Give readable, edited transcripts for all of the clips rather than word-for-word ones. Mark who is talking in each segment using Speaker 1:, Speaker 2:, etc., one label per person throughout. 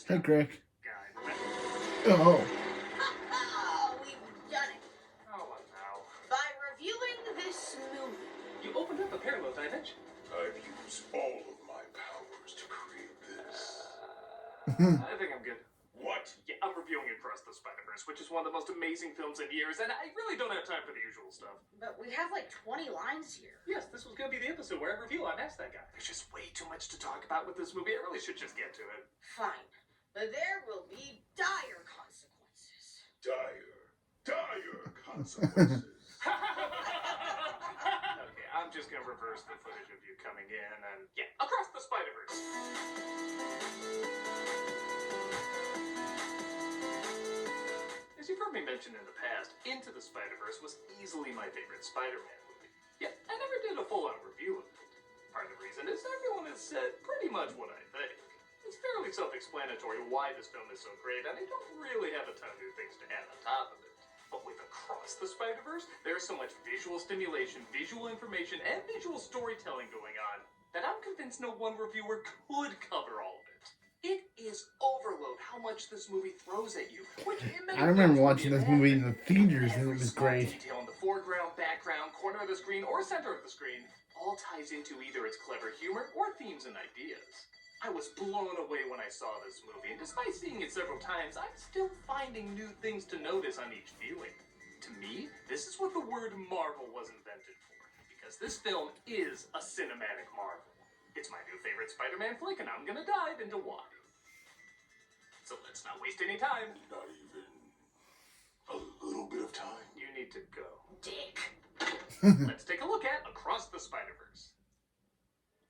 Speaker 1: Hey, Greg.
Speaker 2: guy.
Speaker 1: Oh.
Speaker 3: We've done it.
Speaker 2: Oh, well, now.
Speaker 3: By reviewing this movie.
Speaker 2: You opened up a parallel dimension.
Speaker 4: I've used all of my powers to create this.
Speaker 2: I think I'm good.
Speaker 4: What?
Speaker 2: Yeah, I'm reviewing Across the Spider-Verse, which is one of the most amazing films in years, and I really don't have time for the usual stuff.
Speaker 3: But we have like 20 lines here.
Speaker 2: Yes, this was going to be the episode where I reveal I'm asked that guy. There's just way too much to talk about with this movie. I really should just get to it.
Speaker 3: Fine. But there will be dire consequences.
Speaker 4: Dire consequences.
Speaker 2: Okay, I'm just going to reverse the footage of you coming in and, yeah, Across the Spider-Verse. As you've heard me mention in the past, Into the Spider-Verse was easily my favorite Spider-Man movie. Yet, I never did a full-on review of it. Part of the reason is everyone has said pretty much what I think. It's fairly self-explanatory why this film is so great, and I don't really have a ton of new things to add on top of it. But with Across the Spider-Verse, there's so much visual stimulation, visual information, and visual storytelling going on that I'm convinced no one reviewer could cover all of it. It is overload how much this movie throws at you. Which
Speaker 1: I remember watching this movie in the theaters, and it was great.
Speaker 2: Detail in the foreground, background, corner of the screen, or center of the screen all ties into either its clever humor or themes and ideas. I was blown away when I saw this movie, and despite seeing it several times, I'm still finding new things to notice on each viewing. To me, this is what the word Marvel was invented for, because this film is a cinematic marvel. It's my new favorite Spider-Man flick, and I'm gonna dive into why. So let's not waste any time.
Speaker 4: Not even a little bit of time.
Speaker 2: You need to go.
Speaker 3: Dick.
Speaker 2: Let's take a look at Across the Spider-Verse.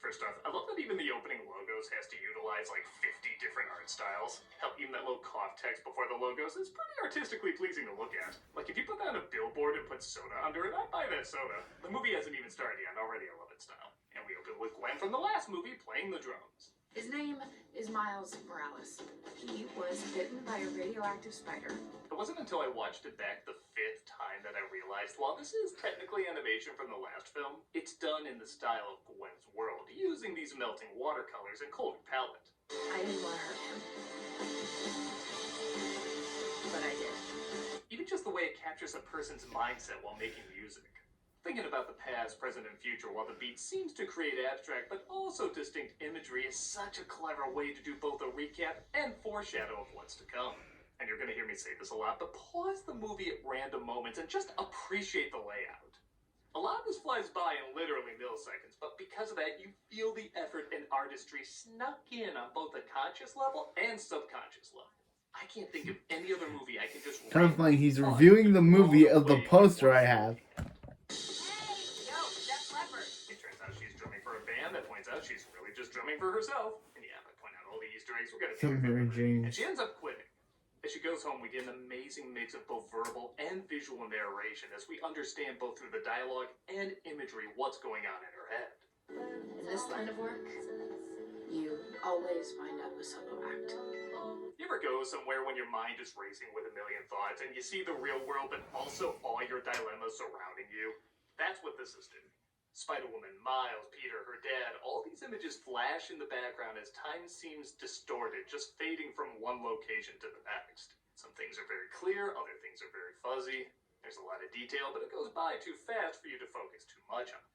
Speaker 2: First off, I love that even the opening logos has to utilize like 50 different art styles. Hell, even that little cough text before the logos is pretty artistically pleasing to look at. Like if you put that on a billboard and put soda under it, I'd buy that soda. The movie hasn't even started yet, and already I love its style. And we open with Gwen from the last movie playing the drums.
Speaker 5: His name is Miles Morales. He was bitten by a radioactive spider.
Speaker 2: It wasn't until I watched it back the 5th time that I realized while this is technically animation from the last film, it's done in the style of Gwen's world, using these melting watercolors and colored palette.
Speaker 5: I didn't want to hurt him. But I did.
Speaker 2: Even just the way it captures a person's mindset while making music. Thinking about the past, present, and future while the beat seems to create abstract but also distinct imagery is such a clever way to do both a recap and foreshadow of what's to come. And you're going to hear me say this a lot, but pause the movie at random moments and just appreciate the layout. A lot of this flies by in literally milliseconds, but because of that, you feel the effort and artistry snuck in on both the conscious level and subconscious level. I can't think of any other movie I can just...
Speaker 1: Kind of like he's reviewing the movie of the poster I have.
Speaker 2: It turns out she's drumming for a band. That points out she's really just drumming for herself. And yeah, if I point out all the Easter eggs, we're gonna
Speaker 1: Some Mary
Speaker 2: And
Speaker 1: Janes.
Speaker 2: she ends up quitting. As she goes home, we get an amazing mix of both verbal and visual narration as we understand both through the dialogue and imagery what's going on in her head.
Speaker 5: In this line of work, you always wind up a solo act.
Speaker 2: You ever go somewhere when your mind is racing with a million thoughts and you see the real world but also all your dilemmas surrounding you? That's what this is doing. Spider-Woman, Miles, Peter, her dad, all these images flash in the background as time seems distorted, just fading from one location to the next. Some things are very clear, other things are very fuzzy. There's a lot of detail, but it goes by too fast for you to focus too much on it.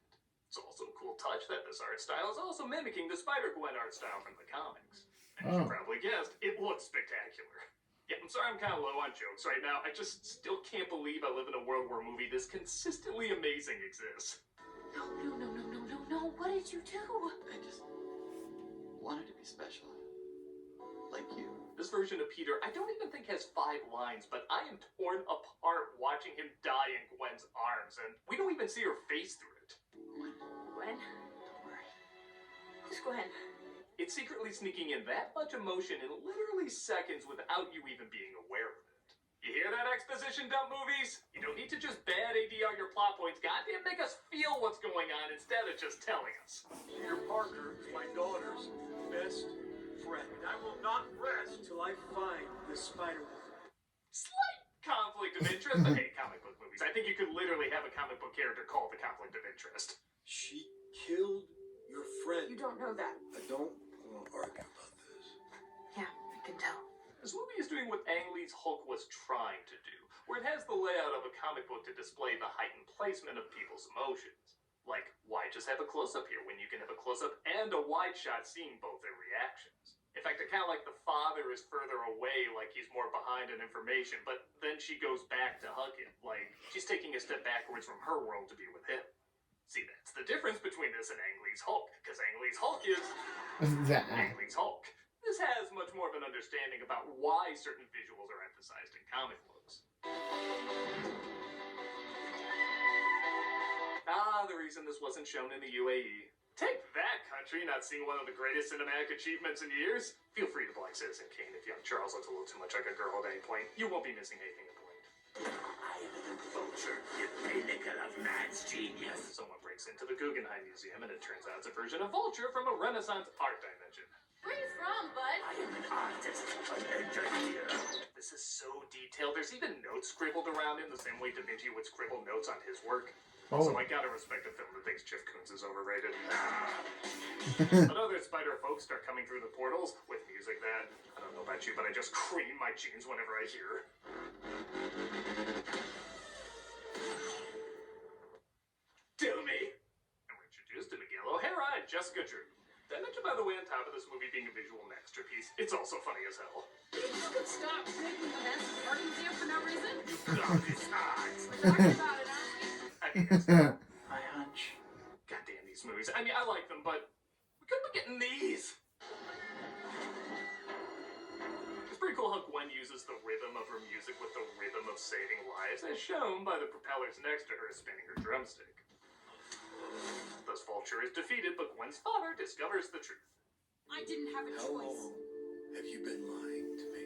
Speaker 2: It's also a cool touch that this art style is also mimicking the Spider-Gwen art style from the comics. As you probably guessed, it looks spectacular. Yeah, I'm sorry I'm kind of low on jokes right now. I just still can't believe I live in a world where a movie this consistently amazing exists.
Speaker 5: No. What did you do?
Speaker 6: I just wanted to be special. Like you.
Speaker 2: This version of Peter, I don't even think has 5 lines, but I am torn apart watching him die in Gwen's arms, and we don't even see her face through it.
Speaker 5: Gwen?
Speaker 6: Don't worry.
Speaker 5: Who's Gwen?
Speaker 2: It's secretly sneaking in that much emotion in literally seconds without you even being aware of it. You hear that, exposition dump movies? You don't need to just bad ADR your plot points. Goddamn, make us feel what's going on instead of just telling us.
Speaker 7: Peter Parker is my daughter's best friend. I will not rest till I find this Spider-Woman.
Speaker 2: Slight conflict of interest, but hey, comic book movies. I think you could literally have a comic book character called the conflict of interest.
Speaker 7: She killed your friend.
Speaker 5: You don't know that.
Speaker 7: I don't want to argue about this.
Speaker 5: Yeah, I can tell.
Speaker 2: This movie is doing what Ang Lee's Hulk was trying to do, where it has the layout of a comic book to display the heightened placement of people's emotions. Like, why just have a close-up here when you can have a close-up and a wide shot seeing both their reactions? In fact, I kind of like the father is further away, like he's more behind in information, but then she goes back to hug him, like she's taking a step backwards from her world to be with him. See, that's the difference between this and Ang Lee's Hulk, because Ang Lee's Hulk is Ang Lee's Hulk. This has much more of an understanding about why certain visuals are emphasized in comic books. The reason this wasn't shown in the UAE. Take that, country, not seeing one of the greatest cinematic achievements in years. Feel free to block Citizen Kane if young Charles looks a little too much like a girl at any point. You won't be missing anything important.
Speaker 8: I am the vulture, the pinnacle of man's genius.
Speaker 2: Someone breaks into the Guggenheim Museum and it turns out it's a version of Vulture from a Renaissance art dimension.
Speaker 5: Where are you from, bud?
Speaker 8: I am an artist, an engineer.
Speaker 2: This is so detailed. There's even notes scribbled around in the same way Da Vinci would scribble notes on his work. Also, I gotta respect a film that thinks Jeff Koons is overrated. But other spider folks start coming through the portals with music that, I don't know about you, but I just cream my jeans whenever I hear. Do me! And we're introduced to Miguel O'Hara and Jessica Drew. Did I mention, by the way, on top of this movie being a visual masterpiece, it's also funny as hell.
Speaker 5: You could stop making events at Party Museum for no reason?
Speaker 8: You got this art.
Speaker 5: We're talking about it, aren't we?
Speaker 2: I mean, it's not.
Speaker 6: My hunch.
Speaker 2: Goddamn these movies. I mean, I like them, but we could be getting these. It's pretty cool how Gwen uses the rhythm of her music with the rhythm of saving lives, as shown by the propellers next to her spinning her drumstick. Thus, Vulture is defeated, but Gwen's father discovers the truth.
Speaker 5: I didn't have a
Speaker 4: How
Speaker 5: choice.
Speaker 4: long have you been lying to me?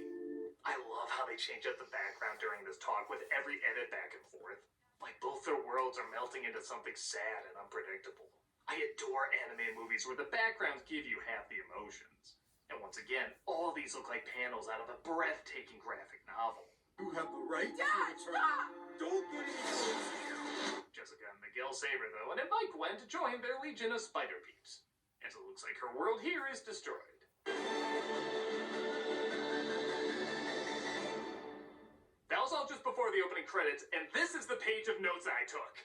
Speaker 2: I love how they change up the background during this talk with every edit back and forth. Like both their worlds are melting into something sad and unpredictable. I adore anime movies where the backgrounds give you half the emotions. And once again, all these look like panels out of a breathtaking graphic novel.
Speaker 7: You have the right
Speaker 5: Dad,
Speaker 7: to return. Don't get into it.
Speaker 2: Jessica and Miguel save her though and invite Gwen to join their legion of spider peeps. As it looks like her world here is destroyed. That was all just before the opening credits, and this is the page of notes I took.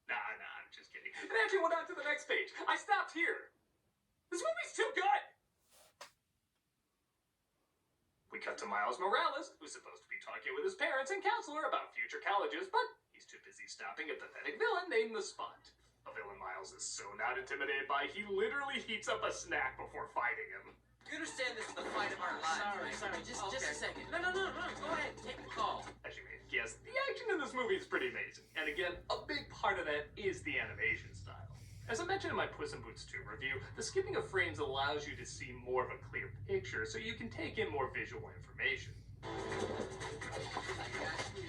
Speaker 2: Nah, I'm just kidding. It actually went on to the next page. I stopped here. This movie's too good! We cut to Miles Morales, who's supposed to be talking with his parents and counselor about future colleges, but he's too busy stopping a pathetic villain named The Spot. A villain Miles is so not intimidated by, he literally heats up a snack before fighting him.
Speaker 9: You understand this is the fight of our lives,
Speaker 10: Sorry, just a second.
Speaker 9: No, go ahead, take the call.
Speaker 2: As you may have guessed, the action in this movie is pretty amazing. And again, a big part of that is the animation style. As I mentioned in my Puss in Boots 2 review, the skipping of frames allows you to see more of a clear picture, so you can take in more visual information.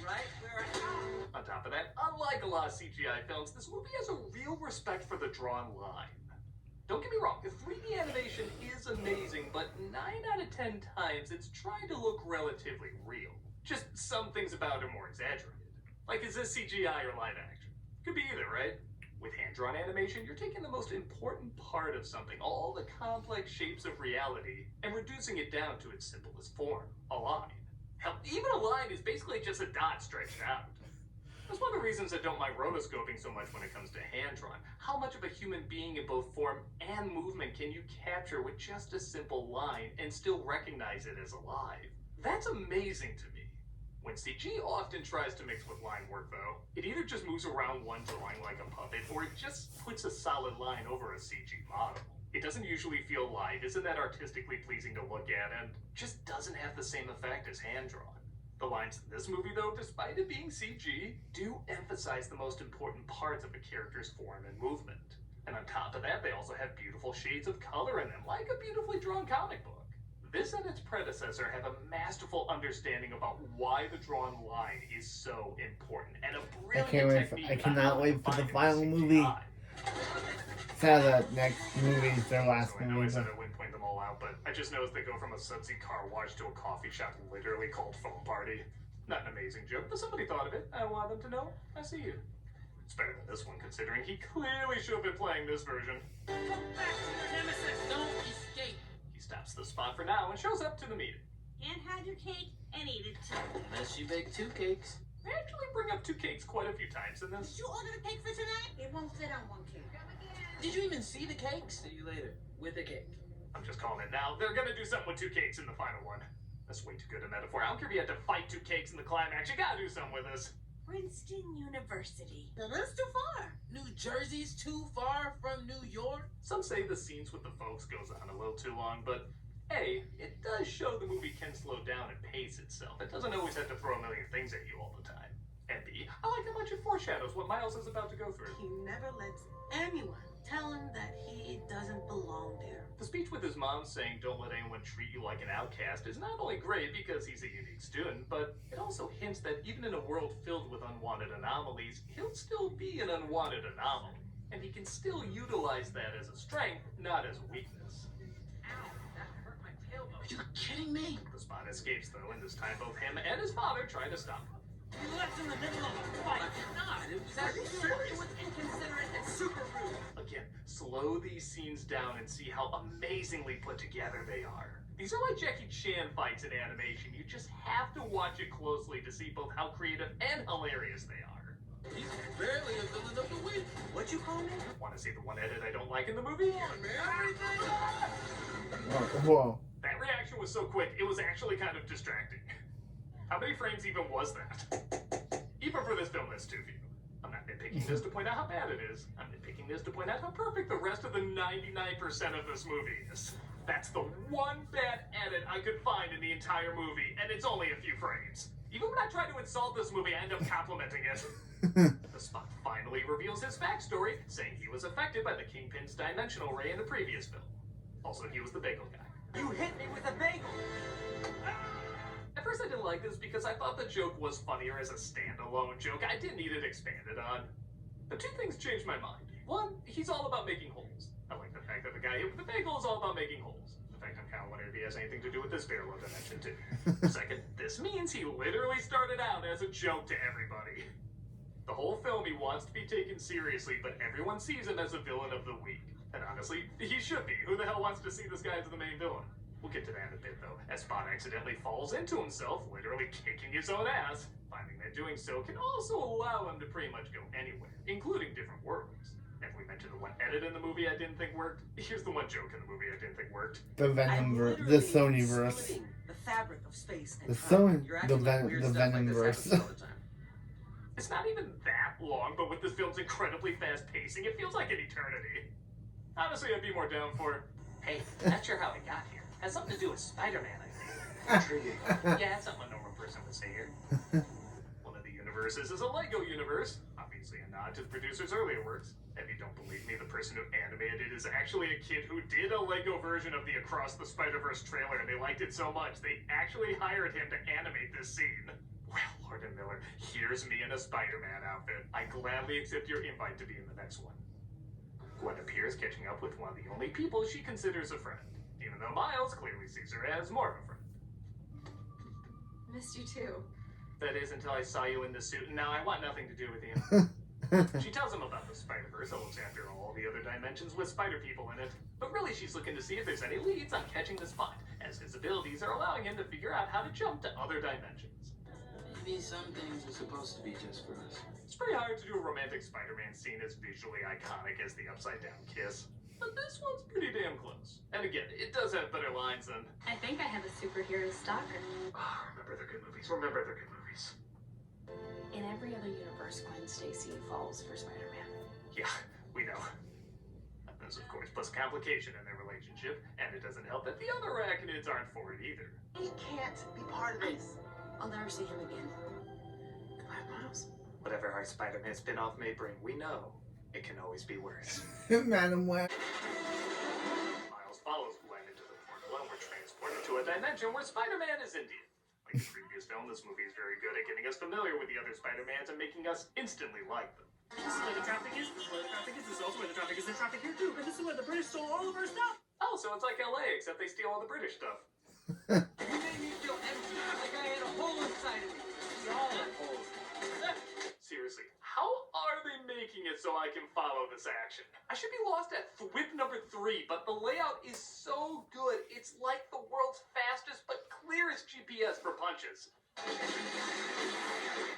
Speaker 9: Right?
Speaker 2: On top of that, unlike a lot of CGI films, this movie has a real respect for the drawn line. Don't get me wrong, the 3D animation is amazing, but 9 out of 10 times it's trying to look relatively real. Just some things about it are more exaggerated. Like, is this CGI or live action? Could be either, right? With hand-drawn animation, you're taking the most important part of something, all the complex shapes of reality, and reducing it down to its simplest form, a line. Hell, even a line is basically just a dot stretched out. That's one of the reasons I don't mind rotoscoping so much when it comes to hand-drawn. How much of a human being in both form and movement can you capture with just a simple line and still recognize it as alive? That's amazing to me. When CG often tries to mix with line work though, it either just moves around one drawing like a puppet, or it just puts a solid line over a CG model. It doesn't usually feel live, isn't that artistically pleasing to look at, and just doesn't have the same effect as hand-drawn. The lines in this movie, though, despite it being CG, do emphasize the most important parts of a character's form and movement. And on top of that, they also have beautiful shades of color in them, like a beautifully drawn comic book. This and its predecessor have a masterful understanding about why the drawn line is so important, and a brilliant technique.
Speaker 1: I cannot wait for the final movie. Sad that next movie is their last
Speaker 2: I know I
Speaker 1: movie.
Speaker 2: said I wouldn't point them all out, but I just noticed they go from a sudsy car wash to a coffee shop literally called Foam Party. Not an amazing joke, but somebody thought of it. I want them to know I see you. It's better than this one, considering he clearly should have been playing this version.
Speaker 10: Come back to your nemesis. Don't escape.
Speaker 2: He stops The Spot for now and shows up to the meeting.
Speaker 3: Can't have your cake and eat it too.
Speaker 9: Unless you bake 2 cakes.
Speaker 2: They actually bring up 2 cakes quite a few times in this.
Speaker 3: Did you order the cake for tonight? It won't fit on one cake.
Speaker 9: Did you even see the cake? See you later. With a cake.
Speaker 2: I'm just calling it now. They're gonna do something with 2 cakes in the final one. That's way too good a metaphor. I don't care if you had to fight 2 cakes in the climax. You gotta do something with this.
Speaker 3: Princeton University. Now that's too far.
Speaker 9: New Jersey's too far from New York?
Speaker 2: Some say the scenes with the folks goes on a little too long, but A, it does show the movie can slow down and pace itself. It doesn't always have to throw a million things at you all the time. And B, I like how much it foreshadows what Miles is about to go through.
Speaker 3: He never lets anyone tell him that he doesn't belong there.
Speaker 2: The speech with his mom saying don't let anyone treat you like an outcast is not only great because he's a unique student, but it also hints that even in a world filled with unwanted anomalies, he'll still be an unwanted anomaly. And he can still utilize that as a strength, not as a weakness.
Speaker 9: Ow, that hurt my tailbone. Are you kidding me?
Speaker 2: The spot escapes though, and this time both him and his father try to stop him.
Speaker 3: You left in the middle of a fight.
Speaker 9: I did not. It was
Speaker 3: Are you
Speaker 9: actually
Speaker 3: serious? It was inconsiderate and super rude.
Speaker 2: Again, slow these scenes down and see how amazingly put together they are. These are like Jackie Chan fights in animation. You just have to watch it closely to see both how creative and hilarious they are.
Speaker 9: He's barely a villain of the week.
Speaker 3: What'd you call me?
Speaker 2: Want to see the one edit I don't like in the movie?
Speaker 1: Whoa.
Speaker 2: That reaction was so quick, it was actually kind of distracting. How many frames even was that? Even for this film, that's too few. I'm not nitpicking this to point out how bad it is. I'm nitpicking this to point out how perfect the rest of the 99% of this movie is. That's the one bad edit I could find in the entire movie, and it's only a few frames. Even when I try to insult this movie, I end up complimenting it. The spot finally reveals his backstory, saying he was affected by the Kingpin's dimensional ray in the previous film. Also, he was the bagel guy.
Speaker 3: You hit me with a bagel.
Speaker 2: At first I didn't like this because I thought the joke was funnier as a standalone joke. I didn't need it expanded on. But 2 things changed my mind. One, he's all about making holes. I like the fact that the guy hit with the bagel is all about making holes. In fact, I'm kind of wondering if he has anything to do with this parallel dimension too. Second, this means he literally started out as a joke to everybody. The whole film he wants to be taken seriously, but everyone sees him as a villain of the week. And honestly, he should be. Who the hell wants to see this guy as the main villain? We'll get to that in a bit, though, as Spot accidentally falls into himself, literally kicking his own ass, finding that doing so can also allow him to pretty much go anywhere, including different worlds. If we mentioned the one edit in the movie I didn't think worked, here's the one joke in the movie I didn't think worked.
Speaker 1: The Venomverse, the Sonyverse.
Speaker 3: The fabric of space and
Speaker 1: The
Speaker 3: time.
Speaker 1: Venomverse.
Speaker 2: It's not even that long, but with this film's incredibly fast pacing, it feels like an eternity. Honestly, I'd be more down for,
Speaker 9: Hey, not sure how I got here. Has something to do with Spider-Man, I think. Yeah, that's something a normal person would say here.
Speaker 2: one of the universes is a Lego universe, obviously a nod to the producer's earlier works. If you don't believe me, the person who animated it is actually a kid who did a Lego version of the Across the Spider-Verse trailer, and they liked it so much, they actually hired him to animate this scene. Well, Lord and Miller, here's me in a Spider-Man outfit. I gladly accept your invite to be in the next one. Gwen appears catching up with one of the only people she considers a friend, even though Miles clearly sees her as more of a friend.
Speaker 5: Missed you too.
Speaker 2: That is until I saw you in the suit, and now I want nothing to do with you. She tells him about the Spider-Verse, and looks after all the other dimensions with spider people in it. But really she's looking to see if there's any leads on catching the Spot, as his abilities are allowing him to figure out how to jump to other dimensions.
Speaker 9: Maybe some things are supposed to be just for us.
Speaker 2: It's pretty hard to do a romantic Spider-Man scene as visually iconic as the upside-down kiss. But this one's pretty damn close. And again, it does have better lines than...
Speaker 5: I think I have a superhero stalker.
Speaker 2: Oh, remember they're good movies. Remember they're good movies.
Speaker 5: In every other universe, Gwen Stacy falls for Spider-Man.
Speaker 2: Yeah, we know. This, of course, puts complication in their relationship, and it doesn't help that the other arachnids aren't for it either.
Speaker 3: He can't be part of this.
Speaker 5: I'll never see him again. Goodbye, Miles.
Speaker 2: Whatever our Spider-Man spin-off may bring, we know it can always be worse.
Speaker 1: Madam Web.
Speaker 2: Miles follows Gwen into the portal, and we're transported to a dimension where Spider-Man is Indian. Like the previous film, this movie is very good at getting us familiar with the other Spider-Mans and making us instantly like them.
Speaker 7: This is where the traffic is, this is where the traffic is, this is also where the traffic is, there's traffic here too, and this is where the British stole all of our stuff!
Speaker 2: Oh, so it's like LA, except they steal all the British stuff.
Speaker 9: You made me feel empty, like I had a hole inside of me. We all have holes.
Speaker 2: Seriously, how are they making it so I can follow this action? I should be lost at whip number 3, but the layout is so good. It's like the world's fastest but clearest GPS for punches.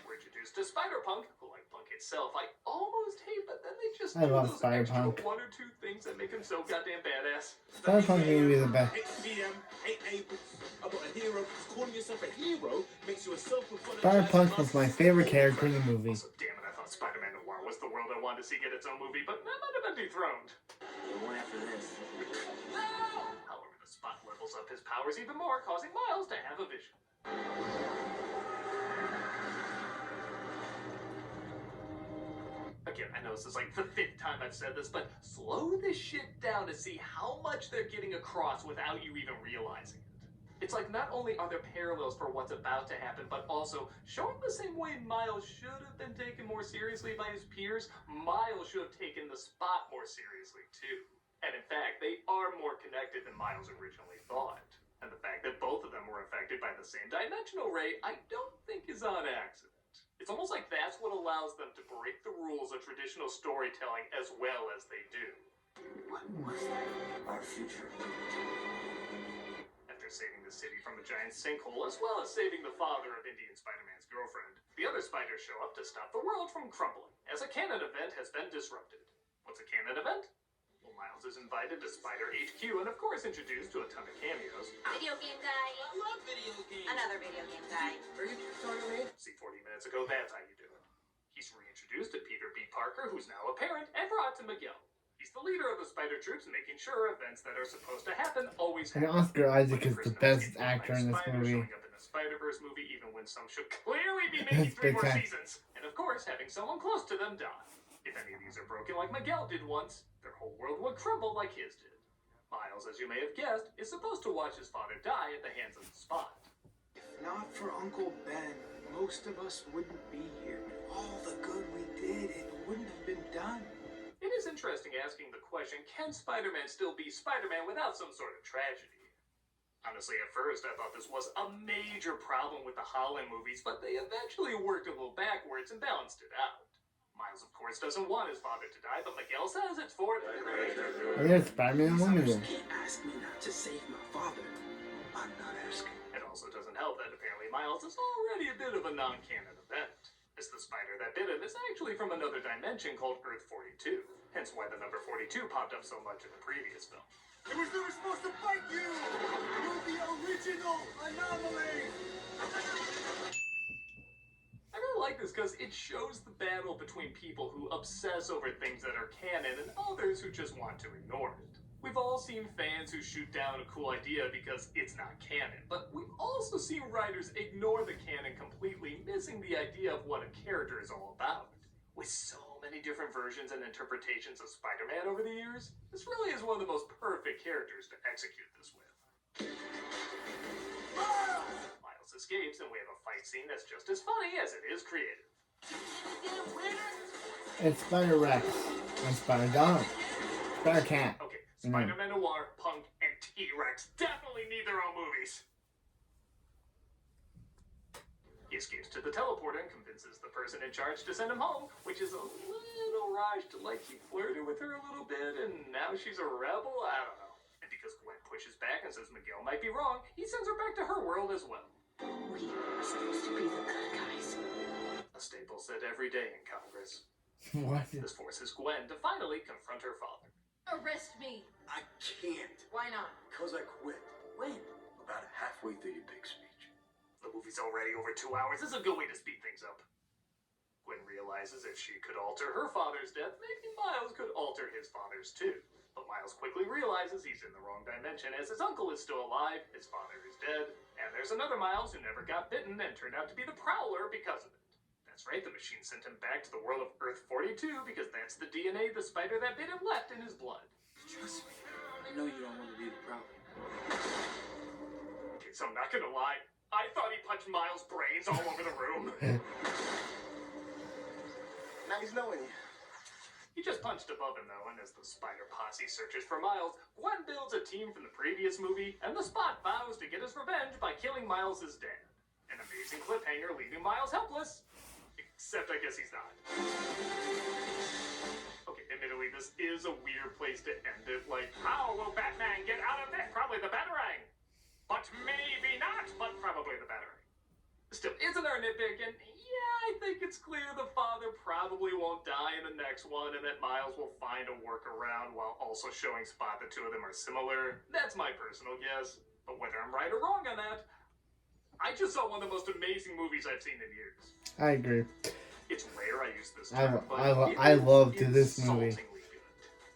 Speaker 2: We're introduced to Spider-Punk, who, like Punk itself, I almost hate, but then they just
Speaker 1: I
Speaker 2: do
Speaker 1: love
Speaker 2: those extra
Speaker 1: Spider-Punk.
Speaker 2: one or two things that make him so goddamn badass.
Speaker 1: Spider-Punk may be the best. Spider-Punk was my favorite character in the movie.
Speaker 2: Also, damn it, I thought Spider-Man Noir was the world I wanted to see get its own movie, but that might have been dethroned. However, the Spot levels up his powers even more, causing Miles to have a vision. Again, I know this is like the 5th time I've said this, but slow this shit down to see how much they're getting across without you even realizing it. It's like not only are there parallels for what's about to happen, but also showing the same way Miles should have been taken more seriously by his peers, Miles should have taken the Spot more seriously too. And in fact, they are more connected than Miles originally thought. And the fact that both of them were affected by the same dimensional ray, I don't think is on accident. It's almost like that's what allows them to break the rules of traditional storytelling as well as they do.
Speaker 8: What was our future?
Speaker 2: After saving the city from a giant sinkhole, as well as saving the father of Indian Spider-Man's girlfriend, the other spiders show up to stop the world from crumbling, as a canon event has been disrupted. What's a canon event? Well, Miles is invited to Spider HQ and of course introduced to a ton of cameos.
Speaker 3: Video game guy.
Speaker 7: I love video games.
Speaker 3: Another video game guy.
Speaker 7: Are you talking to me?
Speaker 2: See, 40 minutes ago, that's how you do it. He's reintroduced to Peter B. Parker, who's now a parent, and brought to Miguel. He's the leader of the Spider Troops, making sure events that are supposed to happen always
Speaker 1: And
Speaker 2: happen.
Speaker 1: Oscar Isaac is
Speaker 2: Like
Speaker 1: the
Speaker 4: Prisoner
Speaker 1: best
Speaker 2: Escape
Speaker 1: actor
Speaker 2: by
Speaker 1: in this
Speaker 2: Spider
Speaker 1: movie.
Speaker 2: Showing up in the Spider-Verse movie, even when some should clearly be making 3
Speaker 1: Big
Speaker 2: more
Speaker 1: time.
Speaker 2: seasons. And of course, having someone close to them die. If any of these are broken like Miguel did once, their whole world would crumble like his did. Miles, as you may have guessed, is supposed to watch his father die at the hands of the Spot.
Speaker 7: If not for Uncle Ben, most of us wouldn't be here. All the good we did, it wouldn't have been done.
Speaker 2: It is interesting asking the question, can Spider-Man still be Spider-Man without some sort of tragedy? Honestly, at first, I thought this was a major problem with the Holland movies, but they eventually worked a little backwards and balanced it out. Miles, of course, doesn't want his father to die, but Miguel says it's for the
Speaker 1: Oh, there's Spider-Man Woman there.
Speaker 7: Can't ask me not to save my father. I'm not asking.
Speaker 2: It also doesn't help that apparently Miles is already a bit of a non-canon event, as the spider that bit him is actually from another dimension called Earth 42, hence why the number 42 popped up so much in the previous film.
Speaker 7: It was never supposed to fight you! You're the original anomaly!
Speaker 2: I really like this because it shows the battle between people who obsess over things that are canon and others who just want to ignore it. We've all seen fans who shoot down a cool idea because it's not canon, but we've also seen writers ignore the canon completely, missing the idea of what a character is all about. With so many different versions and interpretations of Spider-Man over the years, this really is one of the most perfect characters to execute this with. Miles escapes, and we have a fight scene that's just as funny as it is creative.
Speaker 1: It's Spider-Rex and Spider-Dog. Spider-Cat.
Speaker 2: Okay, Spider-Man Noir, Punk, and T-Rex definitely need their own movies. He escapes to the teleporter and convinces the person in charge to send him home, which is a little rushed, like he flirted with her a little bit, and now she's a rebel? I don't know. And because Gwen pushes back and says Miguel might be wrong, he sends her back to her world as well.
Speaker 5: We are supposed to be the good guys.
Speaker 2: A staple said every day in Congress.
Speaker 1: What?
Speaker 2: This forces Gwen to finally confront her father.
Speaker 3: Arrest me.
Speaker 7: I can't.
Speaker 3: Why not?
Speaker 7: Because I quit.
Speaker 3: When?
Speaker 4: About halfway through your big speech.
Speaker 2: The movie's already over 2 hours. This is a good way to speed things up. Gwen realizes if she could alter her father's death, maybe Miles could alter his father's too. But Miles quickly realizes he's in the wrong dimension as his uncle is still alive, his father is dead, and there's another Miles who never got bitten and turned out to be the Prowler because of it. That's right, the machine sent him back to the world of Earth 42 because that's the DNA the spider that bit him left in his blood.
Speaker 7: Trust me. I know you don't want to be the problem.
Speaker 2: Okay, so I'm not gonna lie, I thought he punched Miles' brains all over the room.
Speaker 7: Nice knowing you.
Speaker 2: He just punched above him though, and as the spider posse searches for Miles, Gwen builds a team from the previous movie, and the Spot vows to get his revenge by killing Miles' dad. An amazing cliffhanger leaving Miles helpless. Except I guess he's not. Okay, admittedly, this is a weird place to end it. Like, how will Batman get out of this? Probably the Batarang. But maybe not, but probably the better. Still, isn't there a nitpick? And yeah, I think it's clear the father probably won't die in the next one, and that Miles will find a workaround while also showing Spot the two of them are similar. That's my personal guess. But whether I'm right or wrong on that, I just saw one of the most amazing movies I've seen in years.
Speaker 1: I agree.
Speaker 2: It's rare I use this term, but
Speaker 1: I loved this movie.
Speaker 2: insultingly good.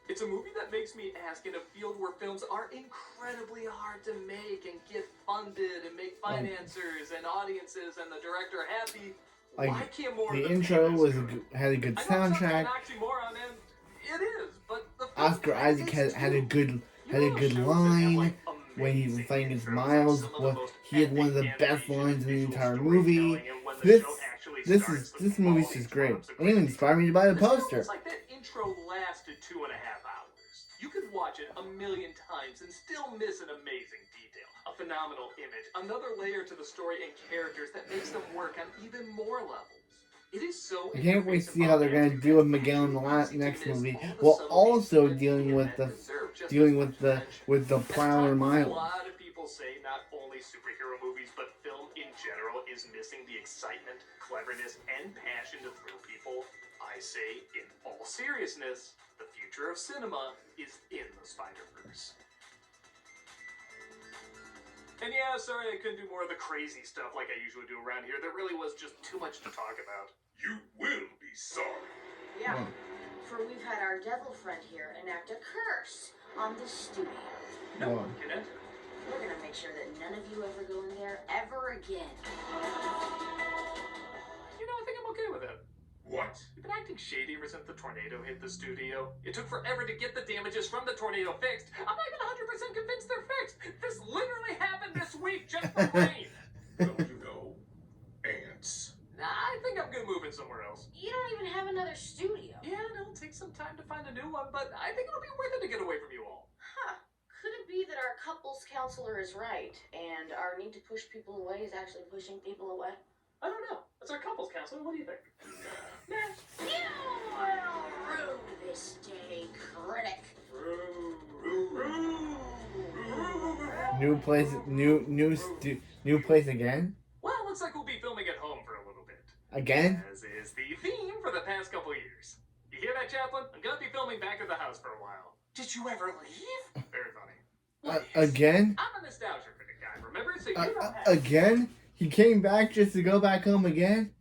Speaker 2: It's a movie that makes me ask, in a field where films are incredibly hard to make and get funded and make financiers and audiences and the director happy,
Speaker 1: Like,
Speaker 2: why can't more
Speaker 1: the
Speaker 2: of the
Speaker 1: intro
Speaker 2: themes
Speaker 1: was
Speaker 2: good?
Speaker 1: had a good
Speaker 2: I know it's
Speaker 1: soundtrack.
Speaker 2: an oxymoron, and it is, but the film
Speaker 1: Oscar Isaac had a good line when he was playing against Miles. He had one of the best lines in the entire movie. This movie's just great. It even inspired me to buy the poster.
Speaker 2: It's like that intro lasted 2.5 hours. You could watch it a million times and still miss an amazing detail, a phenomenal image, another layer to the story and characters that makes them work on even more levels. It is so.
Speaker 1: I can't wait to see how they're going to deal with Miguel in the next movie, while also dealing with the Prowler
Speaker 2: A
Speaker 1: Miles.
Speaker 2: lot of people say not only superhero movies, but film in general is missing the excitement, cleverness, and passion to thrill people. I say, in all seriousness, the future of cinema is in the Spider-Verse. And yeah, sorry I couldn't do more of the crazy stuff like I usually do around here. There really was just too much to talk about.
Speaker 4: You will be sorry.
Speaker 10: Yeah, for we've had our devil friend here enact a curse on the studio.
Speaker 2: No
Speaker 1: Wow.
Speaker 2: one can enter.
Speaker 10: We're gonna make sure that none of you ever go in there ever again.
Speaker 2: You know, I think I'm okay with it.
Speaker 4: What?
Speaker 2: You've been acting shady ever since the tornado hit the studio. It took forever to get the damages from the tornado fixed. I'm not even 100% convinced they're fixed. This literally happened this week just for rain.
Speaker 4: Well, you know, ants.
Speaker 2: Nah, I think I'm gonna move in somewhere else.
Speaker 10: You don't even have another studio.
Speaker 2: Yeah, it'll take some time to find a new one, but I think it'll be worth it to get away from you all.
Speaker 10: Huh. Could it be that our couples counselor is right, and our need to push people away is actually pushing people away?
Speaker 2: I don't know. That's our couples counselor. What do you think? Nah.
Speaker 10: You will rue this day, critic.
Speaker 1: New place again?
Speaker 2: Well, looks like we'll be filming at home for a little bit.
Speaker 1: Again?
Speaker 2: As is the theme for the past couple of years. You hear that, Chaplain? I'm gonna be filming back at the house for a while. Did you ever leave? Very funny.
Speaker 1: Again?
Speaker 2: I'm a nostalgia critic guy, remember? So you don't have...
Speaker 1: Again? He came back just to go back home again?